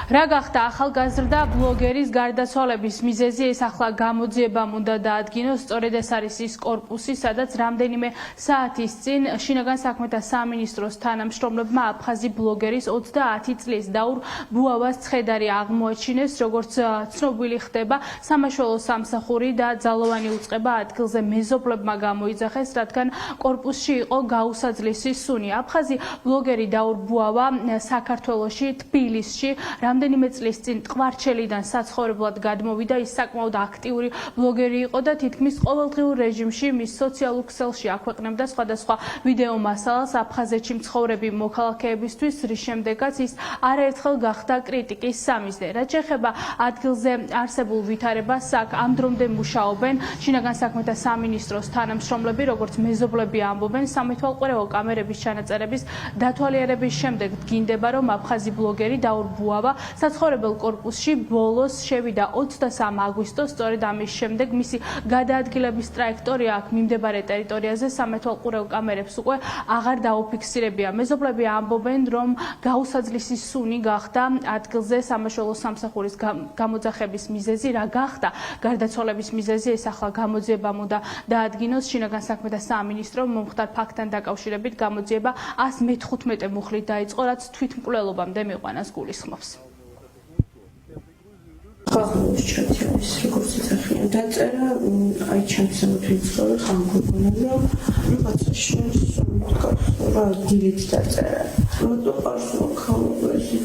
რა გახდა ახალგაზრდა ბლოგერის გარდაცვალების მიზეზი? ეს ახლა გამოძიებამ უნდა დაადგინოს. სწორედ ეს არის ის კორპუსი, სადაც რამდენიმე საათის წინ შინაგან საქმეთა სამინისტროს თანამშრომლებმა აფხაზი ბლოგერის 30 წლის დაურ ბუავას ცხედარი აღმოაჩინეს. როგორც ცნობილი ხდება, სამაშველო სამსახური და ძალოვანი უწყება ადგილზე მეზობლებმა გამოიძახეს, რადგან კორპუსში იყო გაუსაძლისი სუნი. აფხაზი ბლოგერი დაურ ბუავა საქართველოში, თბილისში რამდენიმე წლის წინ ტყვარჩელიდან საცხოვრებლად გადმოვიდა. ის საკმაოდ აქტიური ბლოგერი იყო და თითქმის ყოველდღიურ რეჟიმში მის სოციალურ ქსელში აქვეყნებდა სხვადასხვა ვიდეო მასალას აფხაზეთში მცხოვრები მოქალაქეებისთვის, რის შემდეგაც ის არაერთხელ გახდა კრიტიკის სამიზნე. რაც შეეხება ადგილზე არსებულ ვითარებას, აქ ამ დრომდე მუშაობენ შინაგან საქმეთა სამინისტროს თანამშრომლები, როგორც მეზობლები ამბობენ. სამეთვალყურეო კამერების ჩანაწერების დათვალიერების შემდეგ დგინდება, რომ აფხაზი ბლოგერი დაურ ბუავა საცხოვრებელ კორპუსში ბოლოს შევიდა 23 აგვისტოს. სწორედ ამის შემდეგ მისი გადაადგილების ტრაექტორია აქ მიმდებარე ტერიტორიაზე სამეთვალყურეო კამერებს უკვე აღარ დაუფიქსირებია. მეზობლები ამბობენ, რომ გაუსაძლისი სუნი გახდა ადგილზე სამაშველო სამსახურის გამოძახების მიზეზი. რა გახდა გარდაცვალების მიზეზი? ეს ახლა გამოძიებამ უნდა დაადგინოს. შინაგან საქმეთა სამინისტრო მომხდარ ფაქტთან დაკავშირებით გამოძიება 115 მუხლით დაიწყო, რაც თვითმკვლელობამდე მიყვანას გულისხმობს. ხალხის ჩათიარის როგორც იცახიან დაწერა, აი ჩემს სამთვიწყო ხანგრძლივი რომ რაღაცა შეიძლება დილით დაწერა. მოტოყარს მოხალხეში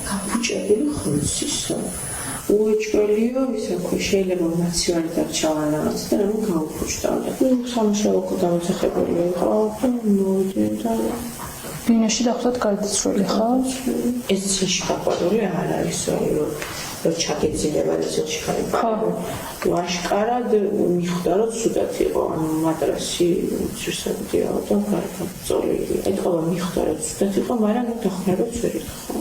კაპუჭები ხოცისო. უეჭველიო ისე შეიძლება ნაციონალური დარჩავა რაღაც და რომ გაუფუჭდა. სამშაბათო გამოძახებული იყო და მოდიდა ბინაში დახვდათ გარდაცვლილი ხო? ეს შეშფაყვარული არ არის რომ ჩაგეძინება ისეთი ხარ. ვაშკარად მიხვდა რომ ცუდად იყო მატრასი შესაძლია და გარდაცვლილი. ეთქობა მიხვდა რომ ცუდად იყო, მაგრამ დახმარებას ვერ იხო.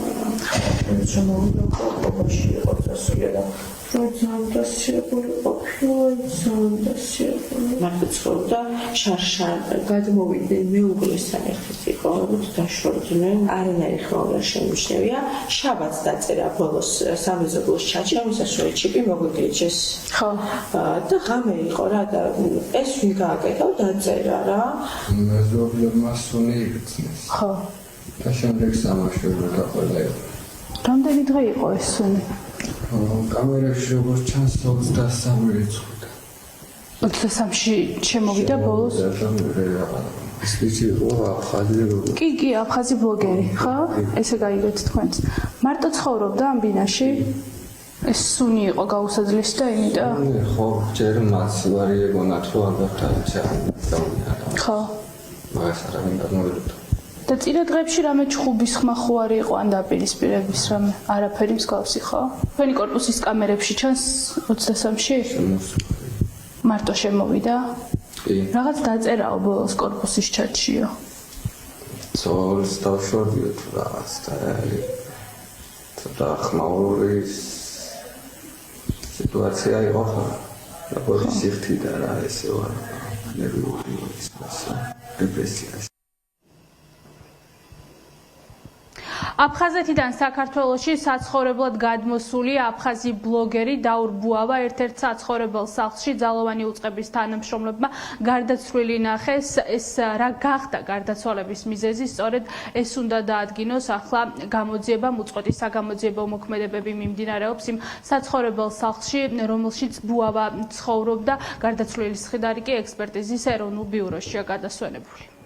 შემოვიდა კოპაში იყო დასული და ზანდასიებული ყოფილა, ზანდასიებული. მარტო ცხოვრობდა შარშან გადმოვიდნენ მეუღლესთან ერთად იყო, დაშორდნენ. არანაირი ხმაურა შემიშნევია. შაბათს დაწერა ბოლოს სამეზობლოს ჩატში, მისასვლელი ჩიპი მოგვიგეჩეს. ხო. და ღამე იყო რა და ეს ვინ გააკეთა დაწერა რა. მეზობლებმა სუნი იგრძნეს. ხო. და შემდეგ სამაშველო გაყოლა. რამდენი დღე იყო ეს სუნი? კამერებში როგორც ჩანს 23 რიცხვი. 23-ში შემოვიდა ბოლოს. ის ვიცი იყო აფხაზი ბლოგერი. კი, აფხაზი ბლოგერი, ხო? ესე გაიგეთ თქვენც. მარტო ცხოვრობდა ამ ბინაში? ეს სუნი იყო გაუსაძლისი და იმიტომ? ხო, ჯერ მასვარი ეგონა თუ ალბათ დაუნია. ხო. მაგას არ გამოვიდა. და წინა დღეებში რამე ჩხუბის ხმა ხო არ იყო ან დაპირისპირების რამე? არაფერი მსგავსი ხო? თქვენი კორპუსის კამერებში ჩანს 23-ში? მარტო შემოვიდა? კი. რაღაც დაწერაო ბოლოს კორპუსის ჩატშიო. ზოლს დავშორდიო თუ რაღაც და ცოტა ხმაური სიტუაცია იყო ხო? როგორც სიხთი და რა ესე ვარ. ნერვიული დეპრესია. აფხაზეთიდან საქართველოში საცხოვრებლად გადმოსული აფხაზი ბლოგერი დაურ ბუავა ერთ-ერთ საცხოვრებელ სახლში ძალოვანი უწყების თანამშრომლებმა გარდაცვლილი ნახეს. ეს რა გახდა გარდაცვალების მიზეზი? სწორედ ეს უნდა დაადგინოს. ახლა გამოძიებამ უწყვეტი საგამოძიებო მოქმედებები მიმდინარეობს იმ საცხოვრებელ სახლში, რომელშიც ბუავა ცხოვრობდა. გარდაცვლილი ცხედარი კი ექსპერტიზის ეროვნულ ბიუროშია გადასვენებული.